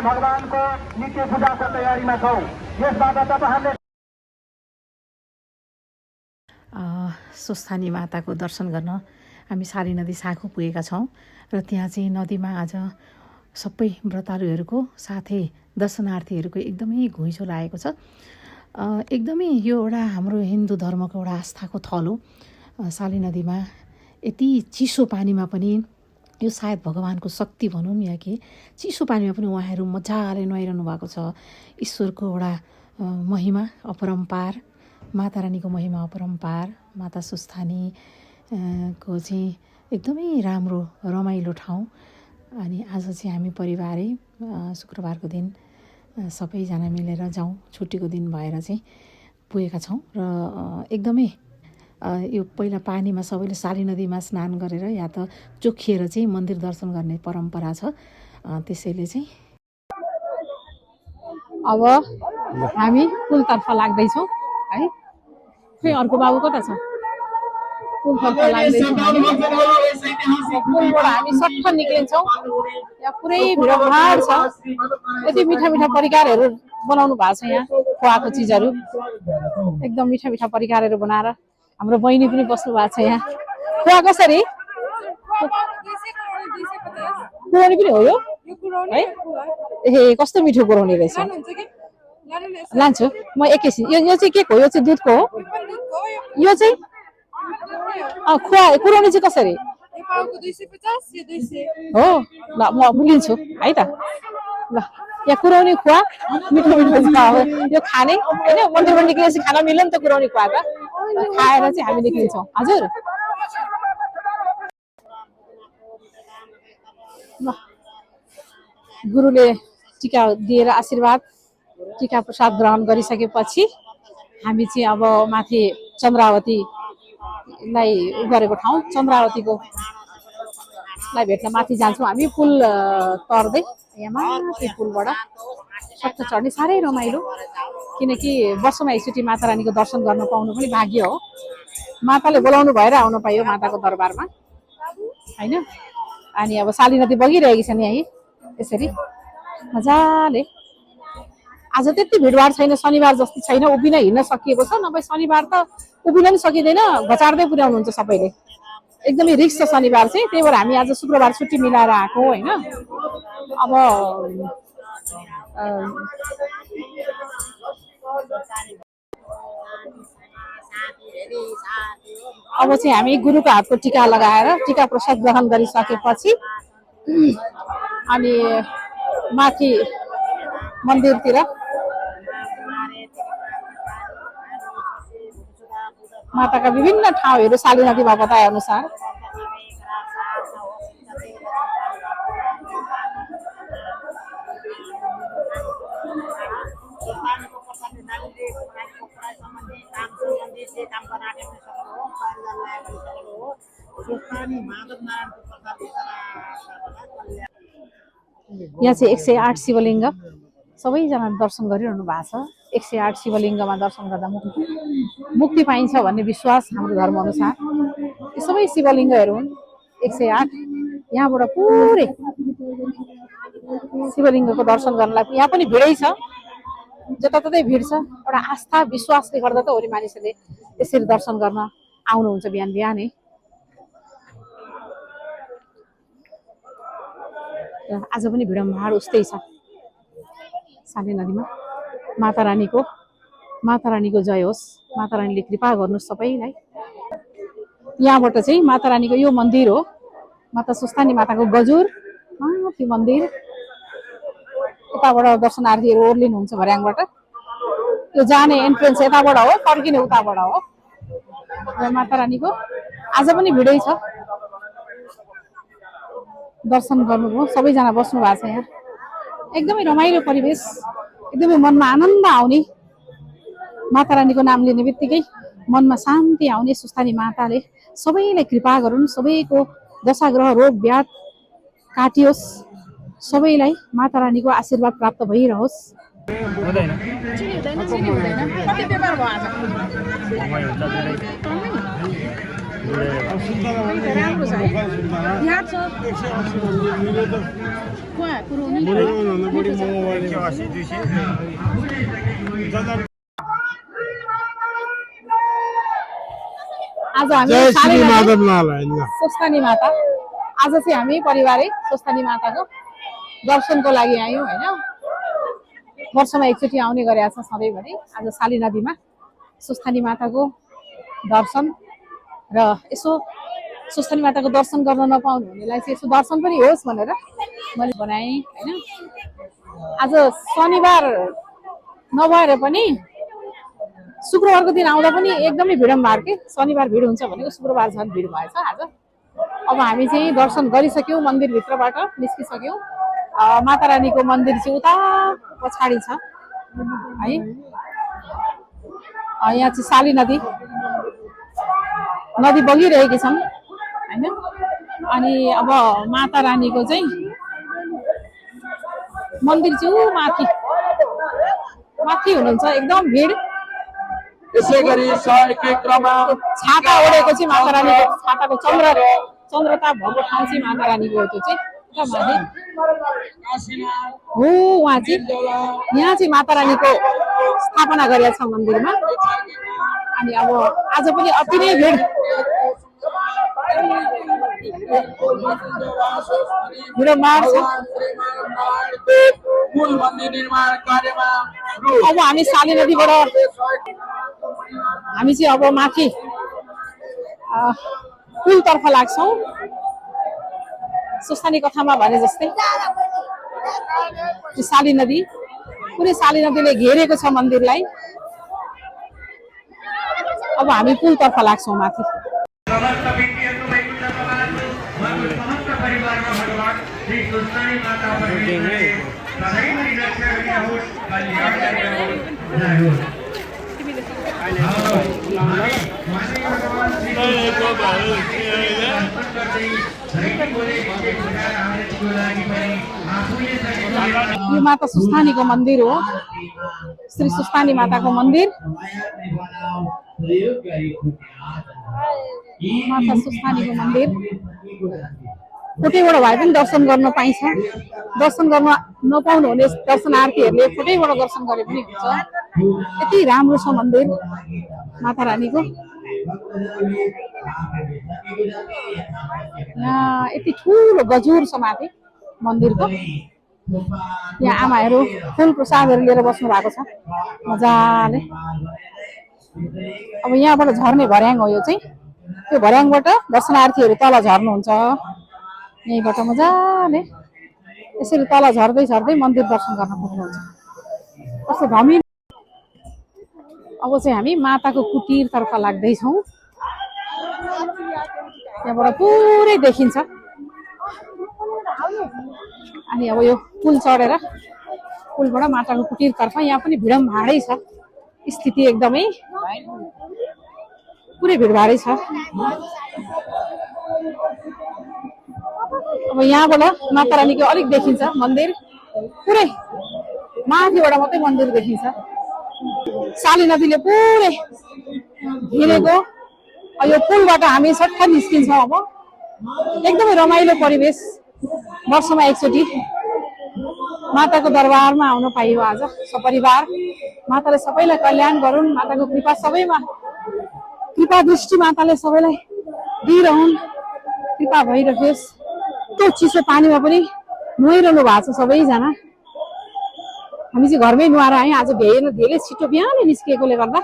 भगवानको नित्य पूजाको तयारीमा छौँ। यसबाट तपाईहरुले स्वस्थानी माताको दर्शन गर्न हामी सारी नदी साँखु पुगेका छौँ र त्यहाँ चाहिँ नदीमा आज सबै व्रतालुहरूको साथै दर्शनार्थीहरूको एकदमै घुइँचो लागेको छ। एकदमै यो एउटा हाम्रो हिन्दू धर्मको एउटा आस्थाको थल हो। साली नदीमा यति चिसो पानीमा पनि यो सायद भगवानको शक्ति भनौँ या कि चिसो पानीमा पनि उहाँहरू मजाले नुहाइरहनु भएको छ। ईश्वरको एउटा महिमा अपरम्पार, माता रानीको महिमा अपरम्पार, माता स्वस्थानी को चाहिँ एकदमै राम्रो रमाइलो ठाउँ। अनि आज चाहिँ हामी परिवारै शुक्रबारको दिन सबैजना मिलेर जाउँ, छुट्टीको दिन भएर चाहिँ पुगेका छौँ र एकदमै यो पहिला पानीमा सबैले साली नदीमा स्नान गरेर या त चोखिएर चाहिँ मन्दिर दर्शन गर्ने परम्परा छ। त्यसैले चाहिँ अब हामी पुलतर्फ लाग्दैछौँ है। खै अर्को बाबु कता छ? पुलतर्फ लाग्दैछौँ हामी। पुलबाट हामी सट्ट निक्लिन्छौँ। यहाँ पुरै भिडभाड छ। यति मिठा मिठा परिकारहरू बनाउनु भएको छ यहाँ, खुवाएको चिजहरू एकदम मिठा मिठा परिकारहरू बनाएर हाम्रो बहिनी पनि बस्नु भएको छ यहाँ। खुवा कसरी? कुरौनी पनि हो यो है? ए कस्तो मिठो कुरौनी रहेछ। लान्छु म एकैछिन। यो चाहिँ के हो? यो चाहिँ दुधको हो? यो चाहिँ खुवा कुरौनी चाहिँ कसरी हो? ल म लिन्छु है त। ल यहाँ कुरौनी खुवा मिठो मिठो यो खाने होइन, मन्दिरबाट निक्लिएपछि खान मिल्यो नि त कुरौनी खुवा त। खाएर चाहिँ हामी निक्लिन्छौँ। हजुर ल गुरुले टिका दिएर आशीर्वाद, टिका प्रसाद ग्रहण गरिसकेपछि हामी चाहिँ अब माथि चन्द्रावतीलाई गरेको ठाउँ चन्द्रावतीको लाई भेट्न माथि जान्छौँ हामी। पुल तर्दै यहाँ माथि पुलबाट सट्ट चढ्ने साह्रै रमाइलो, किनकि वर्षमा एकचोटि माता रानीको दर्शन गर्न पाउनु पनि भाग्य हो। माताले बोलाउनु भएर आउन पाइयो माताको दरबारमा होइन। अनि अब साली नदी बगिरहेकी छन् यहीँ यसरी मजाले। आज त्यति भिडभाड छैन, शनिबार जति छैन, उभिन हिँड्न सकिएको छ। नभए शनिबार त उभिन पनि सकिँदैन, घचार्दै पुर्याउनुहुन्छ सबैले। एकदमै रिक्स छ शनिबार चाहिँ, त्यही भएर हामी आज शुक्रबार छुट्टी मिलाएर आएको होइन। अब अब चाहिँ हामी गुरुको हातको टिका लगाएर टिका प्रसाद ग्रहण गरिसकेपछि अनि माथि मन्दिरतिर माताका विभिन्न ठाउँहरू साली नदीमा बताए अनुसार यहाँ चाहिँ 108 शिवलिङ्ग सबैजना दर्शन गरिरहनु भएको छ। 108 शिवलिङ्गमा दर्शन गर्दा मुक्ति पाइन्छ भन्ने विश्वास हाम्रो धर्म अनुसार। यो सबै शिवलिङ्गहरू हुन् 108। यहाँबाट पुरै शिवलिङ्गको दर्शन गर्नलाई यहाँ पनि भिडै छ, जताततै भिड छ। एउटा आस्था विश्वासले गर्दा त अरू मानिसहरूले यसरी दर्शन गर्न आउनुहुन्छ बिहान बिहानै। आज पनि भिडभाड उस्तै छ साली नदीमा। माता रानीको जय होस्, माता रानीले कृपा गर्नुहोस् सबैलाई। यहाँबाट चाहिँ माता रानीको यो मन्दिर हो, माता स्वस्थानी माताको गजुर त्यो मन्दिर। यताबाट दर्शनार्थीहरू ओर्लिनुहुन्छ भर्याङबाट। यो जाने एन्ट्रेन्स यताबाट हो, फर्किने उताबाट हो। माता रानीको आज पनि भिडै छ, दर्शन गर्नुभयो सबैजना बस्नु भएको छ यहाँ। एकदमै रमाइलो परिवेश, एकदमै मनमा आनन्द आउने। माता रानीको नाम लिने बित्तिकै मनमा शान्ति आउने। स्वस्थानी माताले सबैलाई कृपा गरून्, सबैको दशाग्रह रोग व्याध काटियोस्, सबैलाई माता रानीको आशीर्वाद प्राप्त भइरहोस्। 180 200 आज हामी जय श्री सालीनदी माधवलाल स्वस्थानी माता आज चाहिँ हामी परिवारै स्वस्थानी माताको दर्शनको लागि आयौँ हैन। वर्षमा एकचोटि आउने गरेका छ सधैँभरि। आज साली नदीमा स्वस्थानी माताको दर्शन र यसो स्वस्थानी माताको दर्शन गर्न नपाउनु हुनेलाई चाहिँ यसो दर्शन पनि होस् भनेर मैले बनाएँ हैन। आज शनिबार नभएर पनि शुक्रबारको दिन आउँदा पनि एकदमै भिडम्बार के। शनिबार भिड हुन्छ भनेको शुक्रबार झन् भिड भएछ आज। अब हामी चाहिँ दर्शन गरिसक्यौँ, मन्दिरभित्रबाट निस्किसक्यौँ। माता रानीको मन्दिर चाहिँ उता पछाडि छ है। यहाँ चाहिँ साली नदी बगिरहेकी छन् हैन। अनि अब माता रानीको चाहिँ मन्दिर चाहिँ माथि हुनुहुन्छ, एकदम भिड। यसै गरी छाता ओढेको चाहिँ माता रानीको छाताको चन्द्रता भएको ठाउँ चाहिँ माता रानीको त्यो चाहिँ हो। उहाँ चाहिँ यहाँ चाहिँ माता रानीको स्थापना गरेका छ मन्दिरमा। अनि अब आज पनि अति नै भिड भिडभाड छ। अब हामी साली नदीबाट हामी चाहिँ अब माथि पुलतर्फ लाग्छौँ। स्वस्थानी कथामा भने जस्तै साली नदी पुरै साली नदीले घेरेको छ मन्दिरलाई। अब हामी पुलतर्फ लाग्छौँ माथि। यो माता सुस्थानीको मन्दिर हो, श्री सुस्थानी माताको मन्दिर। माता सुस्थानीको मन्दिर फोटैबाट भए पनि दर्शन गर्न पाइन्छ। दर्शन गर्न नपाउनु हुने दर्शनार्थीहरूले फोटैबाट दर्शन गरे पनि हुन्छ। यति राम्रो छ मन्दिर माता रानीको। यहाँ यति ठुलो गजुर छ माथि मन्दिरको। यहाँ आमाहरू फुल प्रसादहरू लिएर बस्नु भएको छ मजाले। अब यहाँबाट झर्ने भर्याङ हो यो चाहिँ। त्यो भर्याङबाट दर्शनार्थीहरू तल झर्नुहुन्छ। यहीँबाट मजाले यसरी तल झर्दै झर्दै मन्दिर दर्शन गर्न पुग्नुहुन्छ। कस्तो धमी। अब चाहिँ हामी माताको कुटीरतर्फ लाग्दैछौँ। त्यहाँबाट पुरै देखिन्छ। अनि अब यो पुल चढेर पुलबाट माताको कुटीरतर्फ यहाँ पनि भिडभाडै छ। स्थिति एकदमै पुरै भिडभाडै छ। अब यहाँबाट माता रानीको अलिक देखिन्छ मन्दिर। पुरै माथिबाट मात्रै मन्दिर देखिन्छ। साली नदीले पुरै घेरेको। यो पुलबाट हामी सट्ट निस्किन्छौँ। अब एकदमै रमाइलो परिवेश। वर्षमा एकचोटि माताको दरबारमा आउन पाइयो आज सपरिवार। माताले सबैलाई कल्याण गरून्। माताको कृपा सबैमा, कृपा दृष्टि माताले सबैलाई दिइरहन्, कृपा भइरहोस्। त्यो चिसो पानीमा पनि नुहाइरहनु भएको छ सबैजना। हामी चाहिँ घरमै नुहाएर आयौँ आज। भ्याएन, धेरै छिटो बिहानै निस्किएकोले गर्दा।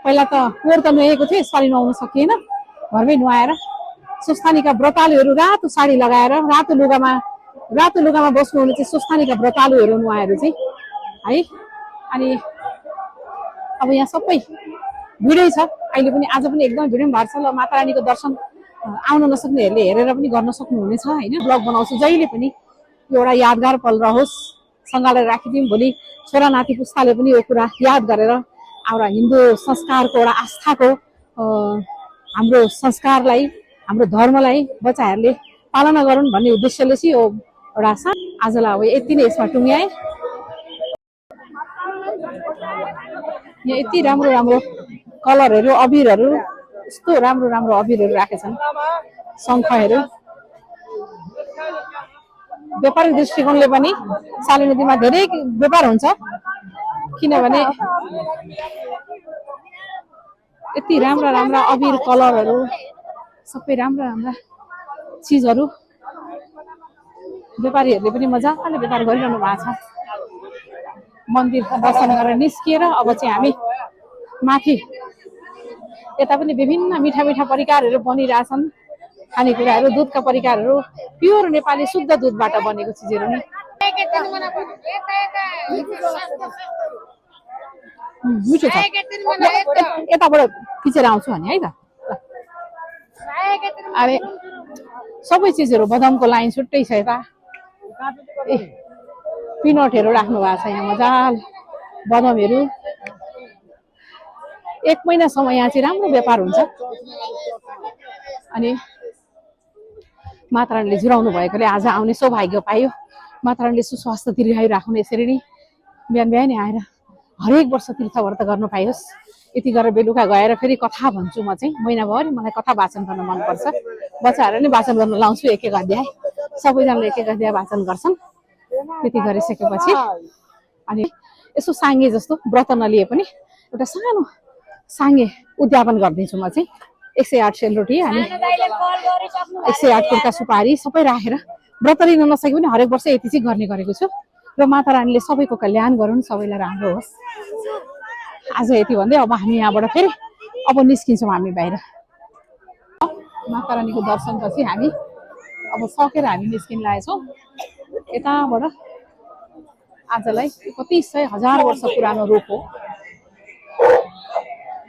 पहिला त पोहोर त नुहाएको थियो, यसपालि नुहाउन सकिएन। घरमै नुहाएर स्वस्थानीका व्रतालुहरू रातो साडी लगाएर रातो लुगामा बस्नुहुने चाहिँ स्वस्थानीका व्रतालुहरू नुहाएर चाहिँ है। अनि अब यहाँ सबै भिडै छ अहिले पनि। आज पनि एकदमै भिड भएको छ। ल माता रानीको दर्शन आउन नसक्नेहरूले हेरेर पनि गर्न सक्नुहुनेछ हैन। ब्लग बनाउँछु जहिले पनि, एउटा यादगार पल रहोस्, सँगालेर राखिदिउँ। भोलि छोरा नाति पुस्ताले पनि यो कुरा याद गरेर एउटा हिन्दू संस्कारको एउटा आस्थाको हाम्रो संस्कारलाई, हाम्रो धर्मलाई बच्चाहरूले पालना गरून् भन्ने उद्देश्यले चाहिँ यो एउटा छ। आजलाई अब यति नै यसमा टुङ्ग्याएँ। यहाँ यति राम्रो राम्रो कलरहरू, अबिरहरू, यस्तो राम्रो राम्रो अबिरहरू राखेछन्, शङ्खहरू। व्यापारिक दृष्टिकोणले पनि साली नदीमा धेरै व्यापार हुन्छ, किनभने यति राम्रा राम्रा अबिर कलरहरू सबै राम्रा राम्रा चिजहरू व्यापारीहरूले पनि मजाले व्यापार गरिरहनु भएको छ। मन्दिर दर्शन गरेर निस्किएर अब चाहिँ हामी माथि यता पनि विभिन्न मिठा मिठा परिकारहरू बनिरहेछन्, खानेकुराहरू, दुधका परिकारहरू, प्योर नेपाली शुद्ध दुधबाट बनेको चिजहरू नि मिठो छ। यताबाट खिचेर आउँछु भने है त। अरे सबै चिजहरू बदामको लाइन छुट्टै छ यता। ए पिनटहरू राख्नु भएको छ यहाँ मजाले, बदामहरू। 1 महिनासम्म यहाँ चाहिँ राम्रो व्यापार हुन्छ। अनि मातारानीले जुराउनु भएकोले आज आउने सौभाग्य पायो। मातारानीले सुस्वास्थ्य दीर्घायु राख्नु, यसरी नै बिहान बिहानै आएर हरेक वर्ष तीर्थव्रत गर्न पाइयोस्। यति गरेर बेलुका गएर फेरि कथा भन्छु। म चाहिँ महिनाभरि मलाई कथा वाचन गर्न मनपर्छ। बच्चाहरू नै वाचन गर्न लाउँछु, एक एक अध्याय, सबैजनाले एक एक अध्याय वाचन गर्छन्। त्यति गरिसकेपछि अनि यसो साङ्गे जस्तो व्रत नलिए पनि एउटा सानो साङ्गे उद्यापन गरिदिन्छु म चाहिँ। 108 सेलरोटी अनि 108 कुर्का सुपारी सबै राखेर व्रत लिन नसके पनि हरेक वर्ष यति चाहिँ गर्ने गरेको छु। र माता रानीले सबैको कल्याण गरून्, सबैलाई राम्रो होस्। आज यति भन्दै अब हामी यहाँबाट फेरि अब निस्किन्छौँ हामी बाहिर। माता रानीको दर्शनपछि हामी अब सकेर हामी निस्किन लागेछौँ यताबाट। आजलाई कति 100,000 वर्ष पुरानो रुख हो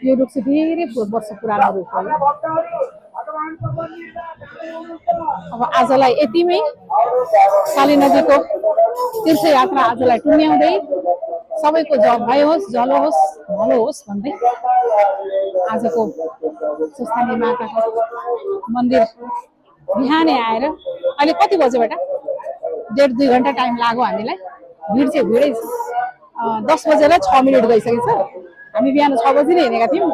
यो। रुख चाहिँ धेरै वर्ष पुरानो रुख हो। अब आजलाई यतिमै काली नदीको तीर्थयात्रा आजलाई टुङ्ग्याउँदै सबैको भय होस्, जलो होस्, भलो होस् भन्दै आजको स्वस्थानी माताको मन्दिर बिहानै आएर अहिले कति बज्यो बेटा? 1.5-2 घन्टा टाइम लाग्यो हामीलाई। भिड चाहिँ भिडै 10 बजेर 6 मिनट गइसकेको छ। हामी बिहान 6 बजी नै हिँडेका थियौँ।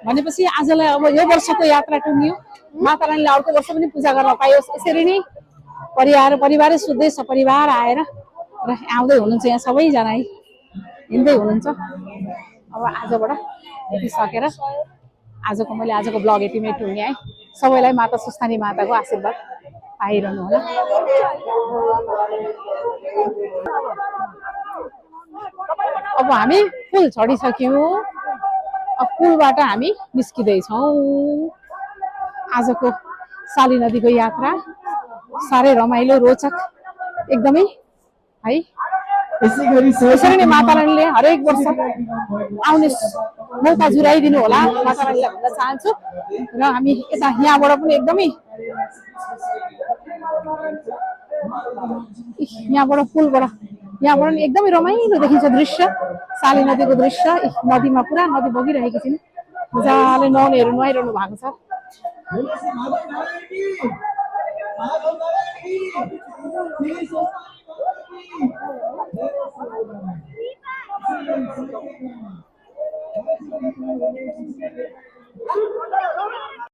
भनेपछि आजलाई अब यो वर्षको यात्रा टुङ्गियो। माता रानीले अर्को वर्ष पनि पूजा गर्न पाइयोस्। यसरी नै परिवारै सुत्दै सपरिवार आएर र आउँदै हुनुहुन्छ यहाँ सबैजना हिँड्दै हुनुहुन्छ। अब आजबाट यति सकेर मैले आजको ब्लग यतिमै टुङ्ग्याएँ। सबैलाई माता स्वस्थानी माताको आशीर्वाद पाइरहनु होला। अब हामी पुल चढिसक्यौँ। अब पुलबाट हामी निस्किँदैछौँ। आजको साली नदीको यात्रा साह्रै रमाइलो, रोचक एकदमै है। यसरी नै माता रानीले हरेक वर्ष आउने मौका जुराइदिनु होला माता रानीलाई भन्न चाहन्छु। र हामी यता यहाँबाट पनि एकदमै यहाँबाट पुलबाट यहाँबाट पनि एकदमै रमाइलो देखिन्छ दृश्य, साली नदीको दृश्य। नदीमा पुरा नदी बगिरहेको छ, मजाले नुहाउनेहरू नुहाइरहनु भएको छ।